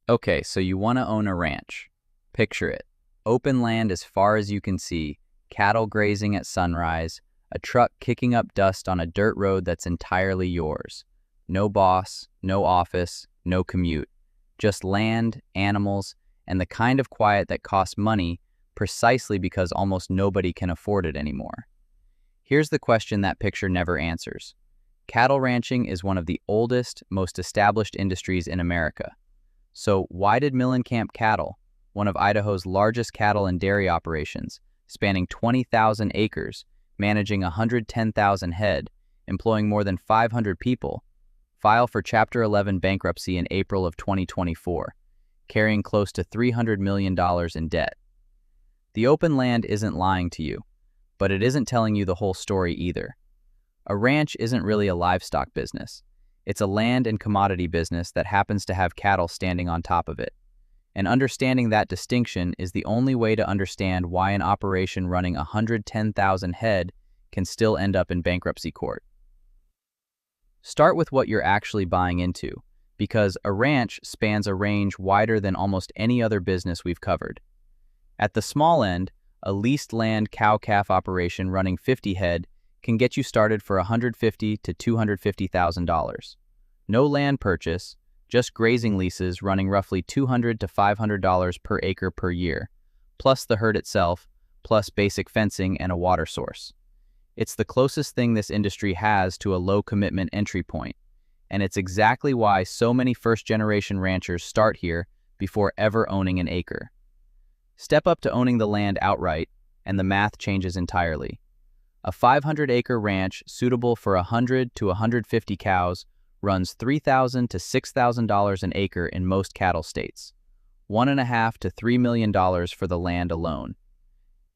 Okay, so you want to own a ranch. Picture it. Open land as far as you can see, cattle grazing at sunrise, a truck kicking up dust on a dirt road that's entirely yours. No boss, no office, no commute. Just land, animals, and the kind of quiet that costs money precisely because almost nobody can afford it anymore. Here's the question that picture never answers. Cattle ranching is one of the oldest, most established industries in America. So why did Millenkamp Cattle, one of Idaho's largest cattle and dairy operations, spanning 20,000 acres, managing 110,000 head, employing more than 500 people, file for Chapter 11 bankruptcy in April of 2024, carrying close to $300 million in debt? The open land isn't lying to you, but it isn't telling you the whole story either. A ranch isn't really a livestock business. It's a land and commodity business that happens to have cattle standing on top of it. And understanding that distinction is the only way to understand why an operation running 110,000 head can still end up in bankruptcy court. Start with what you're actually buying into, because a ranch spans a range wider than almost any other business we've covered. At the small end, a leased land cow-calf operation running 50 head can get you started for $150,000 to $250,000. No land purchase, just grazing leases running roughly $200 to $500 per acre per year, plus the herd itself, plus basic fencing and a water source. It's the closest thing this industry has to a low-commitment entry point, and it's exactly why so many first-generation ranchers start here before ever owning an acre. Step up to owning the land outright, and the math changes entirely. A 500-acre ranch suitable for 100 to 150 cows runs $3,000 to $6,000 an acre in most cattle states, $1.5 to $3 million for the land alone.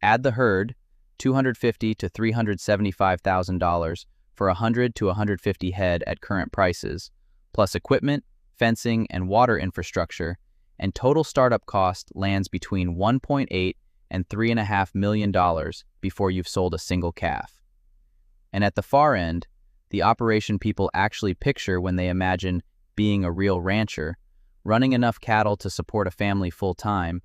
Add the herd, $250,000 to $375,000 for 100 to 150 head at current prices, plus equipment, fencing, and water infrastructure, and total startup cost lands between $1.8 and $3.5 million before you've sold a single calf. And at the far end, the operation people actually picture when they imagine being a real rancher, running enough cattle to support a family full-time,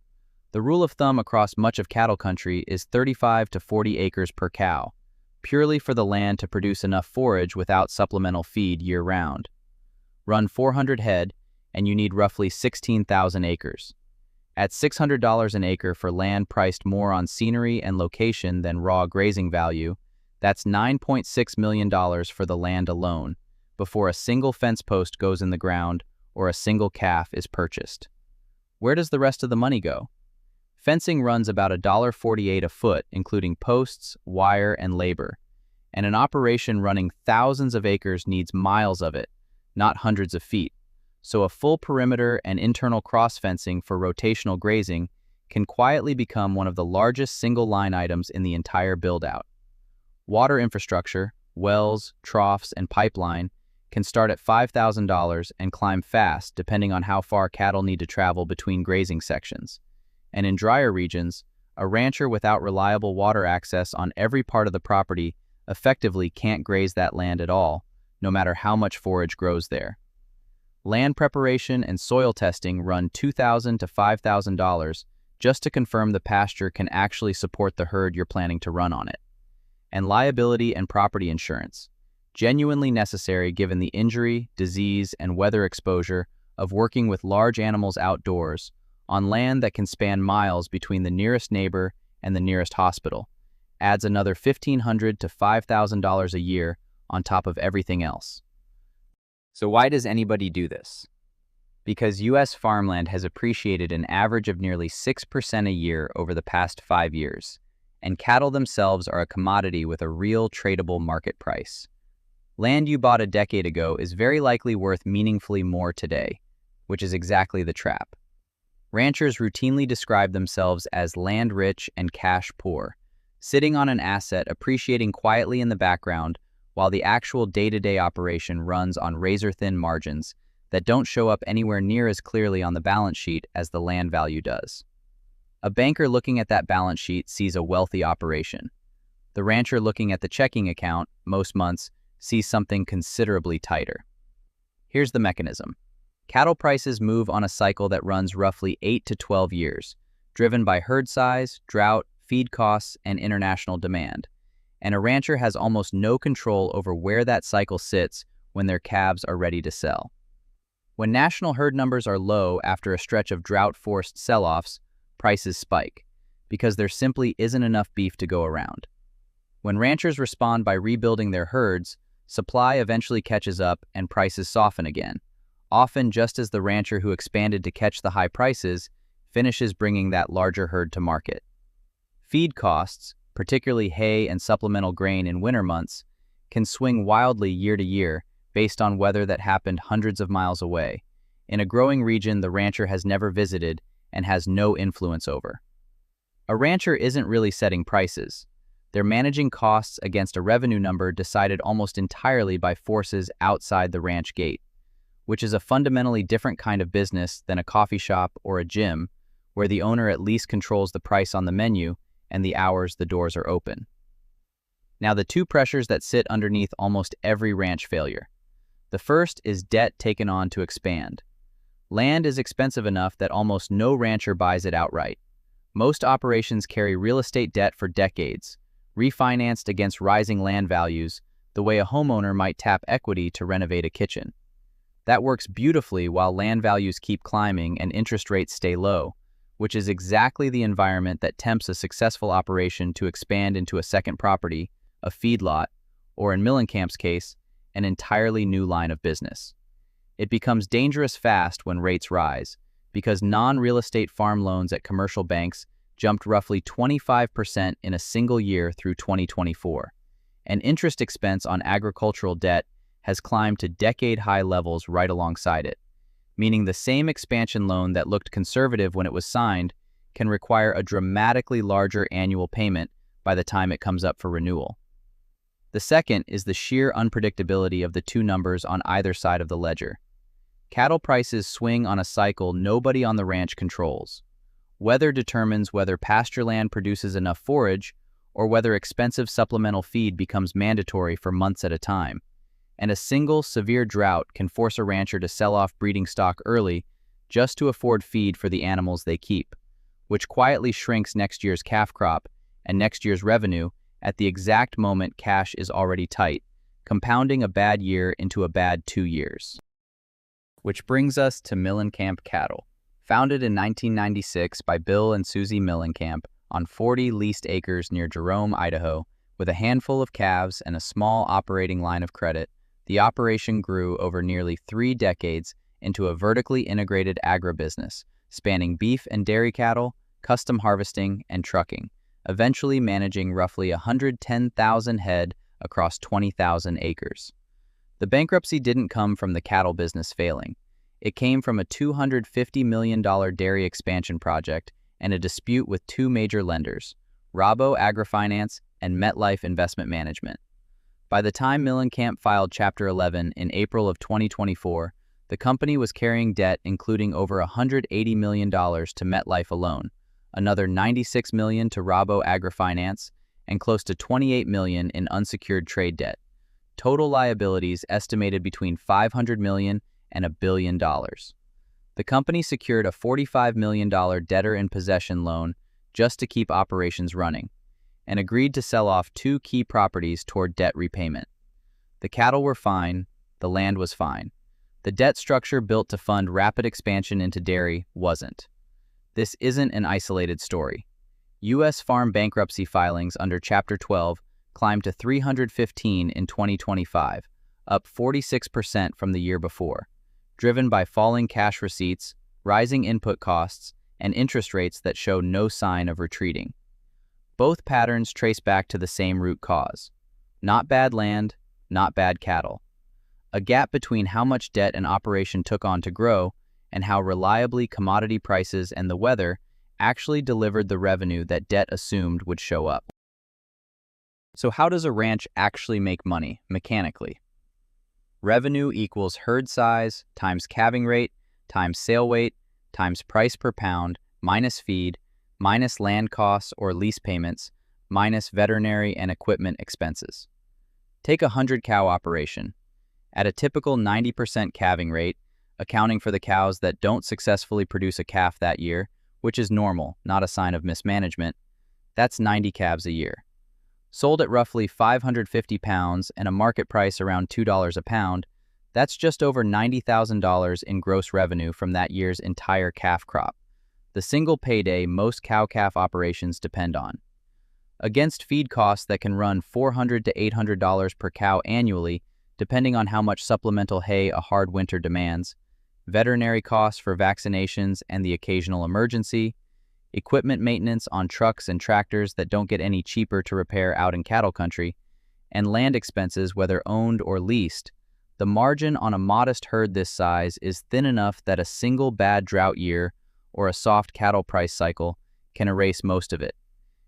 the rule of thumb across much of cattle country is 35 to 40 acres per cow, purely for the land to produce enough forage without supplemental feed year-round. Run 400 head, and you need roughly 16,000 acres. At $600 an acre for land priced more on scenery and location than raw grazing value, that's $9.6 million for the land alone, before a single fence post goes in the ground or a single calf is purchased. Where does the rest of the money go? Fencing runs about $1.48 a foot, including posts, wire, and labor, and an operation running thousands of acres needs miles of it, not hundreds of feet. So a full perimeter and internal cross-fencing for rotational grazing can quietly become one of the largest single-line items in the entire build-out. Water infrastructure, wells, troughs, and pipeline can start at $5,000 and climb fast depending on how far cattle need to travel between grazing sections. And in drier regions, a rancher without reliable water access on every part of the property effectively can't graze that land at all, no matter how much forage grows there. Land preparation and soil testing run $2,000 to $5,000 just to confirm the pasture can actually support the herd you're planning to run on it. And liability and property insurance, genuinely necessary given the injury, disease, and weather exposure of working with large animals outdoors on land that can span miles between the nearest neighbor and the nearest hospital, adds another $1,500 to $5,000 a year on top of everything else. So why does anybody do this? Because U.S. farmland has appreciated an average of nearly 6% a year over the past 5 years, and cattle themselves are a commodity with a real tradable market price. Land you bought a decade ago is very likely worth meaningfully more today, which is exactly the trap. Ranchers routinely describe themselves as land-rich and cash-poor, sitting on an asset appreciating quietly in the background while the actual day-to-day operation runs on razor-thin margins that don't show up anywhere near as clearly on the balance sheet as the land value does. A banker looking at that balance sheet sees a wealthy operation. The rancher looking at the checking account, most months, sees something considerably tighter. Here's the mechanism. Cattle prices move on a cycle that runs roughly 8 to 12 years, driven by herd size, drought, feed costs, and international demand. And a rancher has almost no control over where that cycle sits when their calves are ready to sell. When national herd numbers are low after a stretch of drought-forced sell-offs, prices spike, because there simply isn't enough beef to go around. When ranchers respond by rebuilding their herds, supply eventually catches up and prices soften again, often just as the rancher who expanded to catch the high prices finishes bringing that larger herd to market. Feed costs, particularly hay and supplemental grain in winter months, can swing wildly year to year based on weather that happened hundreds of miles away, in a growing region the rancher has never visited and has no influence over. A rancher isn't really setting prices. They're managing costs against a revenue number decided almost entirely by forces outside the ranch gate, which is a fundamentally different kind of business than a coffee shop or a gym, where the owner at least controls the price on the menu and the hours the doors are open. Now, the two pressures that sit underneath almost every ranch failure. The first is debt taken on to expand. Land is expensive enough that almost no rancher buys it outright. Most operations carry real estate debt for decades, refinanced against rising land values, the way a homeowner might tap equity to renovate a kitchen. That works beautifully while land values keep climbing and interest rates stay low, which is exactly the environment that tempts a successful operation to expand into a second property, a feedlot, or in Millenkamp's case, an entirely new line of business. It becomes dangerous fast when rates rise, because non-real estate farm loans at commercial banks jumped roughly 25% in a single year through 2024, and interest expense on agricultural debt has climbed to decade-high levels right alongside it, meaning the same expansion loan that looked conservative when it was signed can require a dramatically larger annual payment by the time it comes up for renewal. The second is the sheer unpredictability of the two numbers on either side of the ledger. Cattle prices swing on a cycle nobody on the ranch controls. Weather determines whether pasture land produces enough forage or whether expensive supplemental feed becomes mandatory for months at a time. And a single severe drought can force a rancher to sell off breeding stock early just to afford feed for the animals they keep, which quietly shrinks next year's calf crop and next year's revenue at the exact moment cash is already tight, compounding a bad year into a bad 2 years. Which brings us to Millenkamp Cattle. Founded in 1996 by Bill and Susie Millenkamp on 40 leased acres near Jerome, Idaho, with a handful of calves and a small operating line of credit, the operation grew over nearly 3 decades into a vertically integrated agribusiness, spanning beef and dairy cattle, custom harvesting, and trucking, eventually managing roughly 110,000 head across 20,000 acres. The bankruptcy didn't come from the cattle business failing. It came from a $250 million dairy expansion project and a dispute with two major lenders, Rabo AgriFinance and MetLife Investment Management. By the time Millenkamp filed Chapter 11 in April of 2024, the company was carrying debt including over $180 million to MetLife alone, another $96 million to Rabo AgriFinance, and close to $28 million in unsecured trade debt. Total liabilities estimated between $500 million and $1 billion. The company secured a $45 million debtor-in-possession loan just to keep operations running, and agreed to sell off 2 key properties toward debt repayment. The cattle were fine, the land was fine. The debt structure built to fund rapid expansion into dairy wasn't. This isn't an isolated story. U.S. farm bankruptcy filings under Chapter 12 climbed to 315 in 2025, up 46% from the year before, driven by falling cash receipts, rising input costs, and interest rates that show no sign of retreating. Both patterns trace back to the same root cause. Not bad land, not bad cattle. A gap between how much debt an operation took on to grow and how reliably commodity prices and the weather actually delivered the revenue that debt assumed would show up. So how does a ranch actually make money, mechanically? Revenue equals herd size times calving rate times sale weight times price per pound minus feed minus land costs or lease payments minus veterinary and equipment expenses. Take a 100-cow operation. At a typical 90% calving rate, accounting for the cows that don't successfully produce a calf that year, which is normal, not a sign of mismanagement. That's 90 calves a year. Sold at roughly 550 pounds and a market price around $2 a pound, that's just over $90,000 in gross revenue from that year's entire calf crop, the single payday most cow-calf operations depend on. Against feed costs that can run $400 to $800 per cow annually, depending on how much supplemental hay a hard winter demands, veterinary costs for vaccinations and the occasional emergency, equipment maintenance on trucks and tractors that don't get any cheaper to repair out in cattle country, and land expenses whether owned or leased, the margin on a modest herd this size is thin enough that a single bad drought year or a soft cattle price cycle can erase most of it,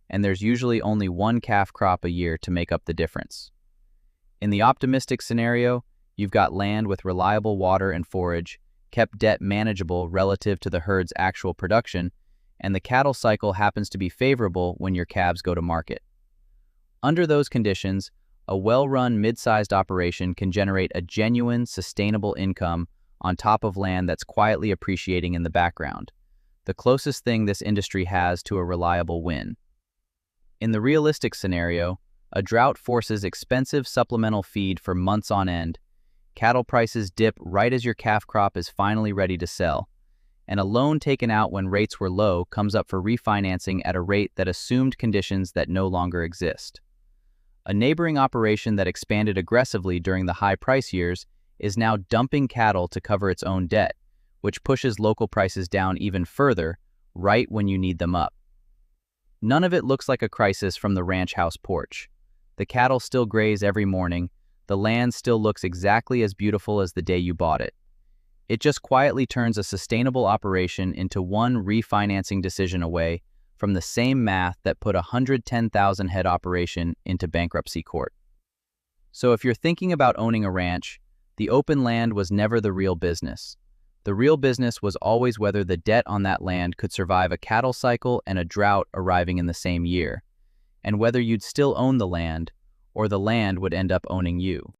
and there's usually only one calf crop a year to make up the difference. In the optimistic scenario, you've got land with reliable water and forage, kept debt manageable relative to the herd's actual production, and the cattle cycle happens to be favorable when your calves go to market. Under those conditions, a well-run mid-sized operation can generate a genuine, sustainable income on top of land that's quietly appreciating in the background, the closest thing this industry has to a reliable win. In the realistic scenario, a drought forces expensive supplemental feed for months on end, cattle prices dip right as your calf crop is finally ready to sell, and a loan taken out when rates were low comes up for refinancing at a rate that assumed conditions that no longer exist. A neighboring operation that expanded aggressively during the high price years is now dumping cattle to cover its own debt, which pushes local prices down even further, right when you need them up. None of it looks like a crisis from the ranch house porch. The cattle still graze every morning, the land still looks exactly as beautiful as the day you bought it. It just quietly turns a sustainable operation into one refinancing decision away from the same math that put a 110,000 head operation into bankruptcy court. So if you're thinking about owning a ranch, the open land was never the real business. The real business was always whether the debt on that land could survive a cattle cycle and a drought arriving in the same year, and whether you'd still own the land, or the land would end up owning you.